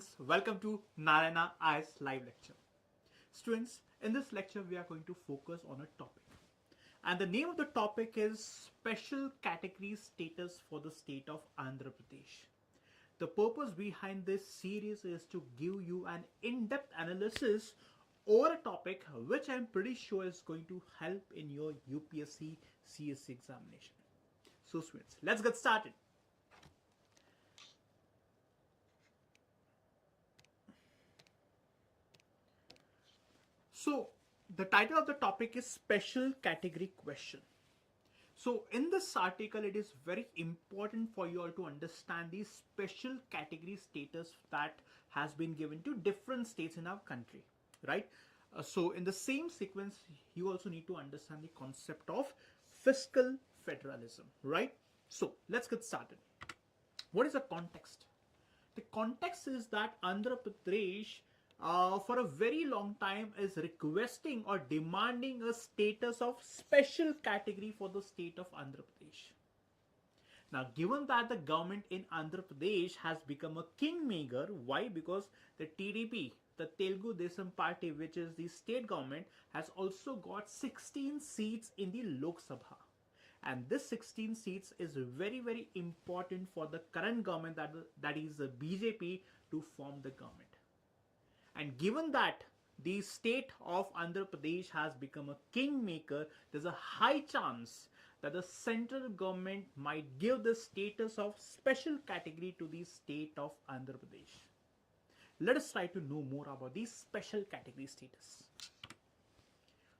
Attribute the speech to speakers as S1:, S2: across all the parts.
S1: students, welcome to Narayana IAS live lecture. Students, in this lecture we are going to focus on a topic. And the name of the topic is Special Category Status for the state of Andhra Pradesh. The purpose behind this series is to give you an in-depth analysis over a topic which I'm pretty sure is going to help in your UPSC CSC examination. So students, let's get started. So the title of the topic is Special Category Question. So in this article, it is very important for you all to understand the special category status that has been given to different states in our country, right? So in the same sequence, you also need to understand the concept of fiscal federalism, right? So let's get started. What is the context? The context is that Andhra Pradesh for a very long time is requesting or demanding a status of special category for the state of Andhra Pradesh. Now, given that the government in Andhra Pradesh has become a kingmaker, why? Because the TDP, the Telugu Desam Party, which is the state government, has also got 16 seats in the Lok Sabha. And this 16 seats is very, very important for the current government, that is the BJP, to form the government. And given that the state of Andhra Pradesh has become a kingmaker, there's a high chance that the central government might give the status of special category to the state of Andhra Pradesh. Let us try to know more about the special category status.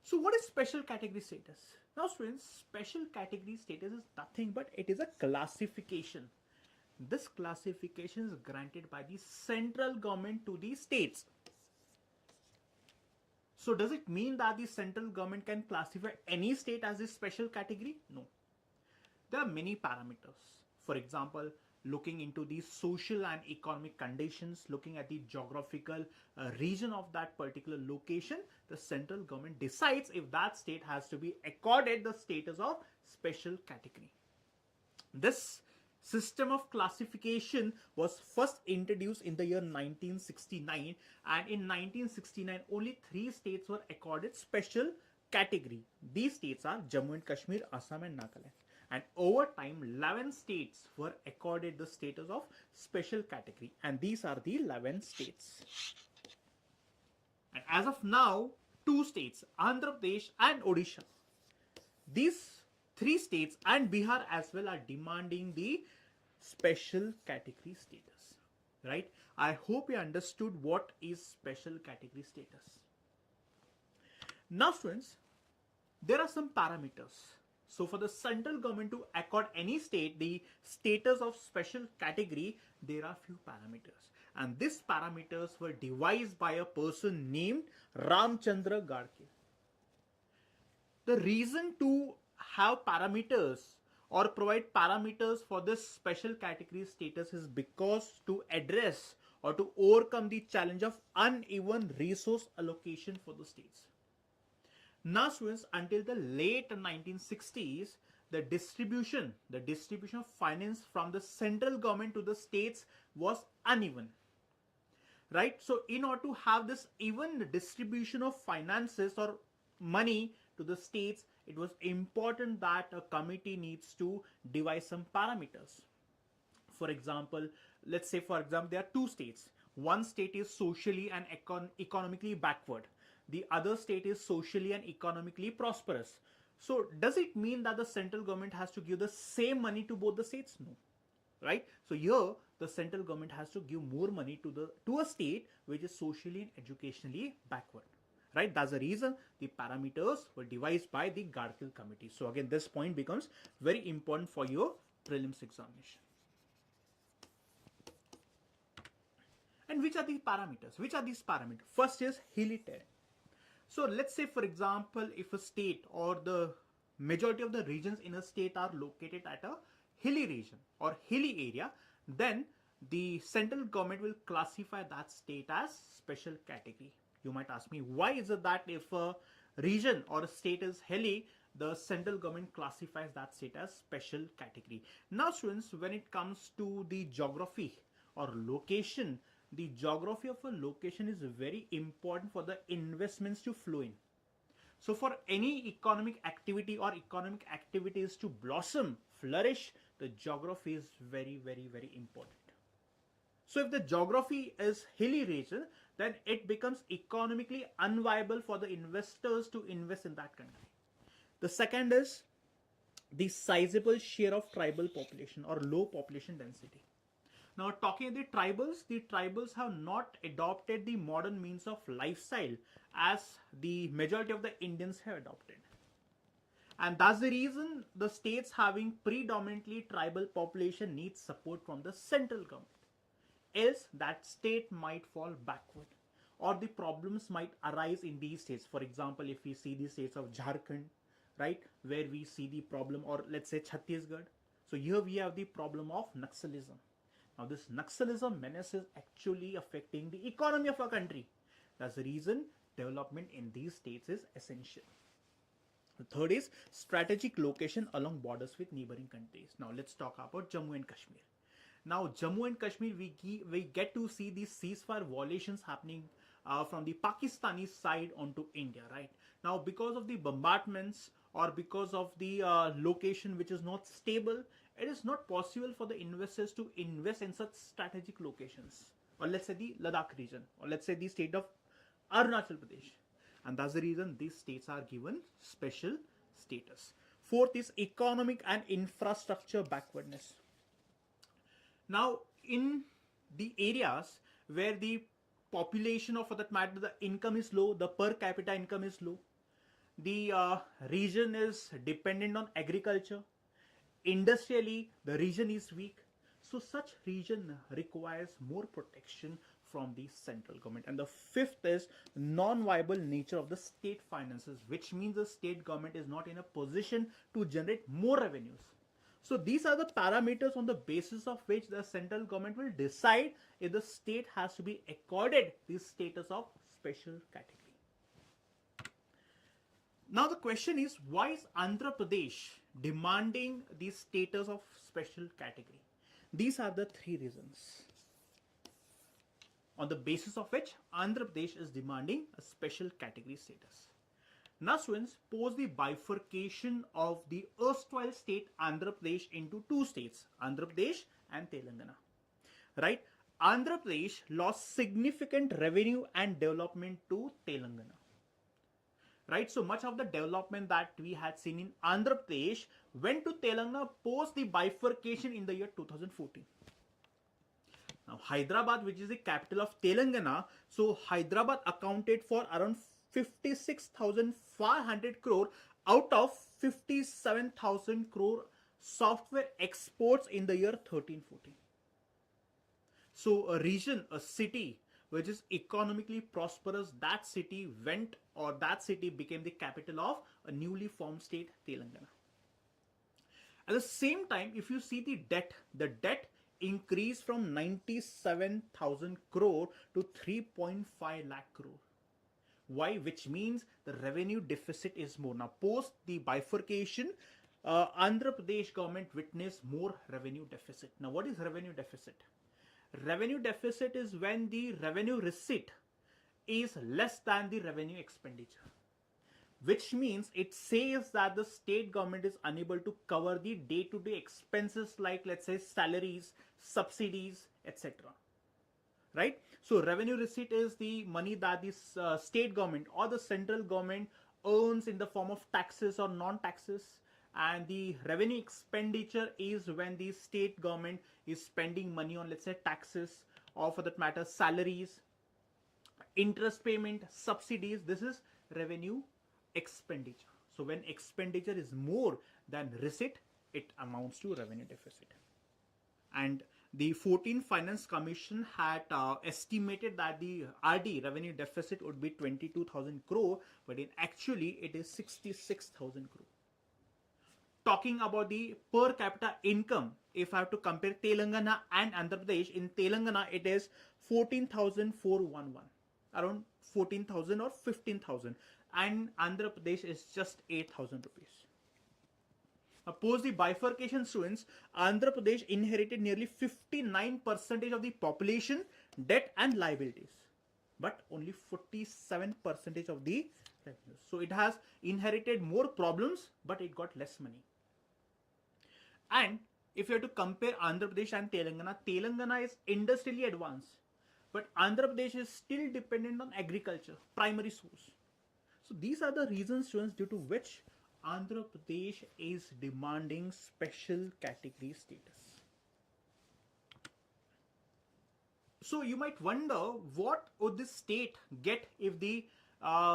S1: So what is special category status? Now students, special category status is nothing but it is a classification. This classification is granted by the central government to the states. So does it mean that the central government can classify any state as a special category? No. There are many parameters. For example, looking into the social and economic conditions, looking at the geographical region of that particular location, the central government decides if that state has to be accorded the status of special category. This system of classification was first introduced in the year 1969, and in 1969 only 3 states were accorded special category. These states are Jammu and Kashmir, Assam and Nagaland. And over time 11 states were accorded the status of special category, and these are the 11 states. And as of now, 2 states, Andhra Pradesh and Odisha, these 3 states and Bihar as well are demanding the special category status, right? I hope you understood what is special category status. Now students, there are some parameters. So for the central government to accord any state the status of special category, there are few parameters. And these parameters were devised by a person named Ramchandra Gadkil. The reason to have parameters or provide parameters for this special category status is because to address or to overcome the challenge of uneven resource allocation for the states. Now students, until the late 1960s, the distribution of finance from the central government to the states was uneven, right? So in order to have this even distribution of finances or money to the states, it was important that a committee needs to devise some parameters. For example, let's say there are 2 states. One state is socially and economically backward. The other state is socially and economically prosperous. So does it mean that the central government has to give the same money to both the states? No, right? So here the central government has to give more money to a state which is socially and educationally backward. Right, that's the reason the parameters were devised by the Gadkil committee. So again, this point becomes very important for your prelims examination. And which are the parameters? Which are these parameters? First is hilly terrain. So let's say, for example, if a state or the majority of the regions in a state are located at a hilly region or hilly area, then the central government will classify that state as special category. You might ask me, why is it that if a region or a state is hilly, the central government classifies that state as special category? Now students, when it comes to the geography or location, the geography of a location is very important for the investments to flow in. So for any economic activity or economic activities to blossom, flourish, the geography is very, very, very important. So if the geography is hilly region, then it becomes economically unviable for the investors to invest in that country. The second is the sizable share of tribal population or low population density. Now, talking of the tribals have not adopted the modern means of lifestyle as the majority of the Indians have adopted. And that's the reason the states having predominantly tribal population needs support from the central government. Else, that state might fall backward or the problems might arise in these states. For example, if we see the states of Jharkhand, right, where we see the problem, or let's say Chhattisgarh. So here we have the problem of Naxalism. Now this Naxalism menace is actually affecting the economy of a country. That's the reason development in these states is essential. The third is strategic location along borders with neighboring countries. Now let's talk about Jammu and Kashmir. Now Jammu and Kashmir, we get to see these ceasefire violations happening from the Pakistani side onto India, right? Now because of the bombardments or because of the location which is not stable, it is not possible for the investors to invest in such strategic locations, or let's say the Ladakh region, or let's say the state of Arunachal Pradesh. And that's the reason these states are given special status. Fourth is economic and infrastructure backwardness. Now, in the areas where the population, or for that matter, the income is low, the per capita income is low, the region is dependent on agriculture, industrially the region is weak, so such region requires more protection from the central government. And the fifth is non-viable nature of the state finances, which means the state government is not in a position to generate more revenues. So these are the parameters on the basis of which the central government will decide if the state has to be accorded the status of special category. Now the question is, why is Andhra Pradesh demanding the status of special category? These are the three reasons on the basis of which Andhra Pradesh is demanding a special category status. Now students, pose the bifurcation of the erstwhile state Andhra Pradesh into two states, Andhra Pradesh and Telangana. Right? Andhra Pradesh lost significant revenue and development to Telangana. Right, so much of the development that we had seen in Andhra Pradesh went to Telangana post the bifurcation in the year 2014. Now Hyderabad, which is the capital of Telangana, so Hyderabad accounted for around 56,500 crore out of 57,000 crore software exports in the year 13-14. So a region, a city which is economically prosperous, that city went, or that city became the capital of a newly formed state, Telangana. At the same time, if you see the debt increased from 97,000 crore to 3.5 lakh crore. Why? Which means the revenue deficit is more. Now, post the bifurcation, Andhra Pradesh government witnessed more revenue deficit. Now, what is revenue deficit? Revenue deficit is when the revenue receipt is less than the revenue expenditure, which means it says that the state government is unable to cover the day-to-day expenses like, let's say, salaries, subsidies, etc. Right? So revenue receipt is the money that the state government or the central government earns in the form of taxes or non-taxes, and the revenue expenditure is when the state government is spending money on, let's say, taxes, or for that matter, salaries, interest payment, subsidies. This is revenue expenditure. So when expenditure is more than receipt, it amounts to revenue deficit. And the 14th Finance Commission had estimated that the RD, revenue deficit, would be 22,000 crore, but in actually it is 66,000 crore. Talking about the per capita income, if I have to compare Telangana and Andhra Pradesh, in Telangana it is 14,411, around 14,000 or 15,000, and Andhra Pradesh is just 8,000 rupees. Now, post the bifurcation, students, Andhra Pradesh inherited nearly 59% of the population debt and liabilities, but only 47% of the revenue. So it has inherited more problems, but it got less money. And if you have to compare Andhra Pradesh and Telangana, Telangana is industrially advanced, but Andhra Pradesh is still dependent on agriculture, primary source. So these are the reasons, students, due to which Andhra Pradesh is demanding special category status. So you might wonder, what would this state get if the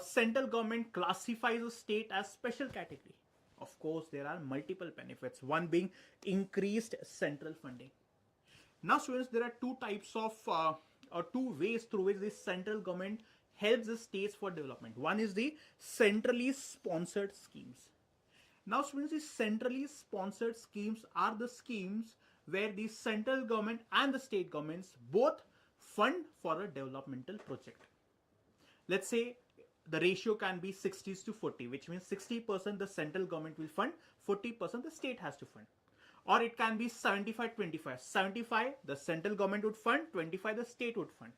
S1: central government classifies a state as special category? Of course, there are multiple benefits, one being increased central funding. Now students, there are two types of or two ways through which the central government helps the states for development. One is the centrally sponsored schemes. Now students, these centrally sponsored schemes are the schemes where the central government and the state governments both fund for a developmental project. Let's say the ratio can be 60:40, which means 60% the central government will fund, 40% the state has to fund. Or it can be 75-25. 75 the central government would fund, 25 the state would fund.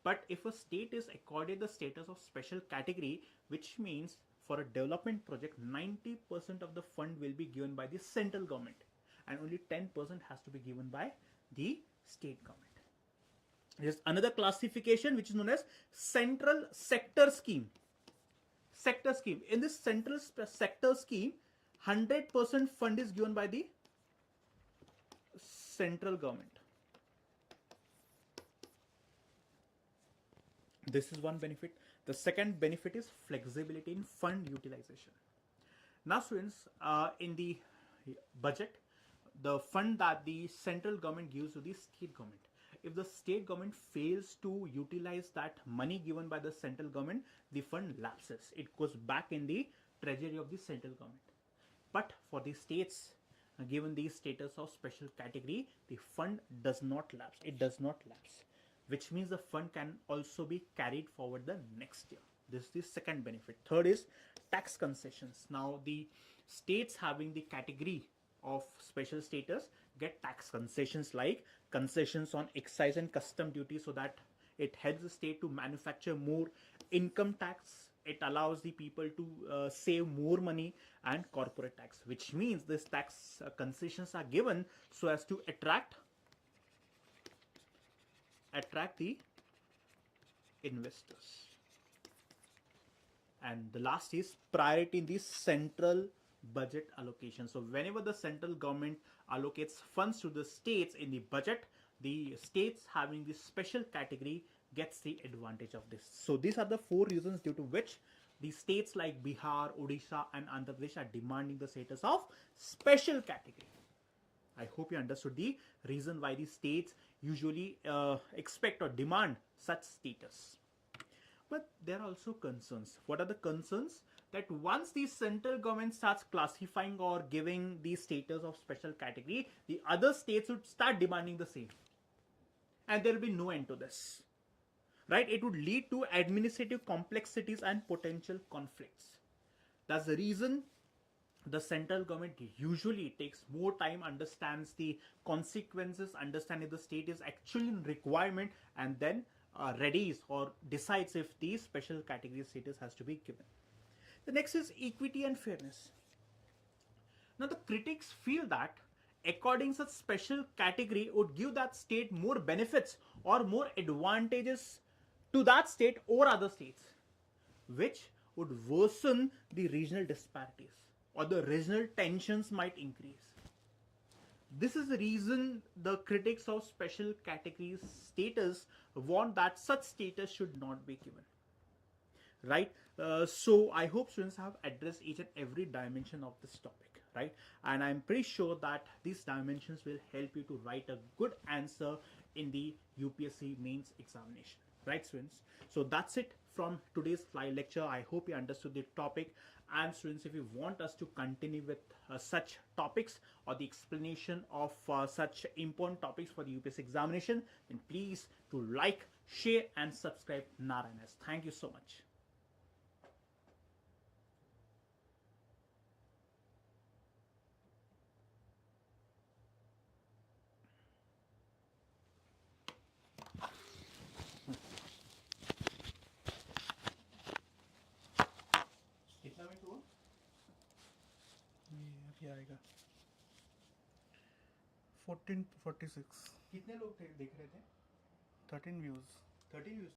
S1: But if a state is accorded the status of special category, which means for a development project, 90% of the fund will be given by the central government and only 10% has to be given by the state government. There's another classification which is known as central sector scheme. Sector scheme. In this central sector scheme, 100% fund is given by the central government. This is one benefit. The second benefit is flexibility in fund utilization. Now students, in the budget, the fund that the central government gives to the state government, if the state government fails to utilize that money given by the central government, the fund lapses. It goes back in the treasury of the central government. But for the states, given the status of special category, the fund does not lapse. It does not lapse, which means the fund can also be carried forward the next year. This is the second benefit. Third is tax concessions. Now the states having the category of special status get tax concessions, like concessions on excise and custom duty, so that it helps the state to manufacture more. Income tax, it allows the people to save more money, and corporate tax, which means this tax concessions are given so as to attract the investors. And the last is priority in the central budget allocation. So whenever the central government allocates funds to the states in the budget, the states having this special category gets the advantage of this. So these are the four reasons due to which the states like Bihar, Odisha and Andhra Pradesh are demanding the status of special category. I hope you understood the reason why the states usually expect or demand such status. But there are also concerns. What are the concerns? That once the central government starts classifying or giving the status of special category, the other states would start demanding the same. And there will be no end to this. Right? It would lead to administrative complexities and potential conflicts. That's the reason the central government usually takes more time, understands the consequences, understands if the state is actually in requirement, and then readies or decides if the special category status has to be given. The next is equity and fairness. Now the critics feel that according such special category would give that state more benefits or more advantages to that state or other states, which would worsen the regional disparities or the regional tensions might increase. This is the reason the critics of special categories status want that such status should not be given. Right? So I hope students have addressed each and every dimension of this topic, right? And I'm pretty sure that these dimensions will help you to write a good answer in the UPSC mains examination, right students? So that's it from today's live lecture. I hope you understood the topic. And students, if you want us to continue with such topics or the explanation of such important topics for the UPSC examination, then please to like, share and subscribe Narayana IAS. Thank you so much.
S2: ये आएगा 1446.
S1: कितने लोग थे देख रहे थे?
S2: 13 views.
S1: 30 views.